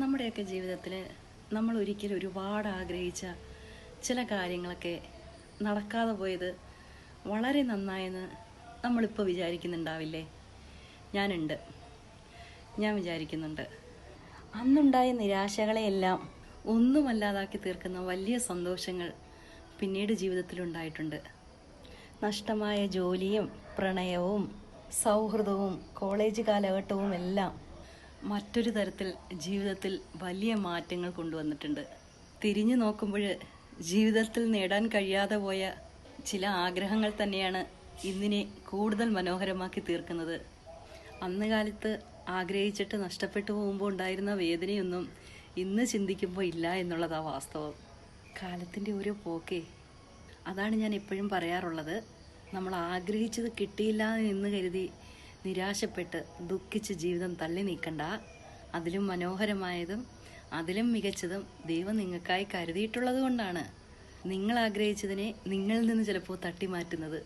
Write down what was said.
നമ്മുടെയൊക്കെ ജീവിതത്തിൽ നമ്മൾ ഒരിക്കലും ഒരുപാട് ആഗ്രഹിച്ച ചില കാര്യങ്ങളൊക്കെ നടക്കാതെ പോയത് വളരെ നന്നായെന്ന് നമ്മളിപ്പോൾ വിചാരിക്കുന്നുണ്ടാവില്ലേ? ഞാൻ വിചാരിക്കുന്നുണ്ട്. അന്നുണ്ടായ നിരാശകളെയെല്ലാം ഒന്നുമല്ലാതാക്കി തീർക്കുന്ന വലിയ സന്തോഷങ്ങൾ പിന്നീട് ജീവിതത്തിലുണ്ടായിട്ടുണ്ട്. നഷ്ടമായ ജോലിയും പ്രണയവും സൗഹൃദവും കോളേജ് കാലഘട്ടവും എല്ലാം മറ്റൊരു തരത്തിൽ ജീവിതത്തിൽ വലിയ മാറ്റങ്ങൾ കൊണ്ടുവന്നിട്ടുണ്ട്. തിരിഞ്ഞു നോക്കുമ്പോൾ ജീവിതത്തിൽ നേടാൻ കഴിയാതെ പോയ ചില ആഗ്രഹങ്ങൾ തന്നെയാണ് ഇന്നിനെ കൂടുതൽ മനോഹരമാക്കി തീർക്കുന്നത്. അന്ന് കാലത്ത് ആഗ്രഹിച്ചിട്ട് നഷ്ടപ്പെട്ടു പോകുമ്പോൾ ഉണ്ടായിരുന്ന വേദനയൊന്നും ഇന്ന് ചിന്തിക്കുമ്പോൾ ഇല്ല എന്നുള്ളതാ വാസ്തവം. കാലത്തിൻ്റെ ഓരോ പോക്കേ. അതാണ് ഞാൻ എപ്പോഴും പറയാറുള്ളത്. നമ്മൾ ആഗ്രഹിച്ചത് കിട്ടിയില്ല എന്ന് കരുതി നിരാശപ്പെട്ട് ദുഃഖിച്ച് ജീവിതം തള്ളി നീക്കണ്ട. അതിലും മനോഹരമായതും അതിലും മികച്ചതും ദൈവം നിങ്ങൾക്കായി കരുതിയിട്ടുള്ളത് കൊണ്ടാണ് നിങ്ങൾ ആഗ്രഹിച്ചതിനെ നിങ്ങളിൽ നിന്ന് ചിലപ്പോൾ തട്ടി മാറ്റുന്നത്.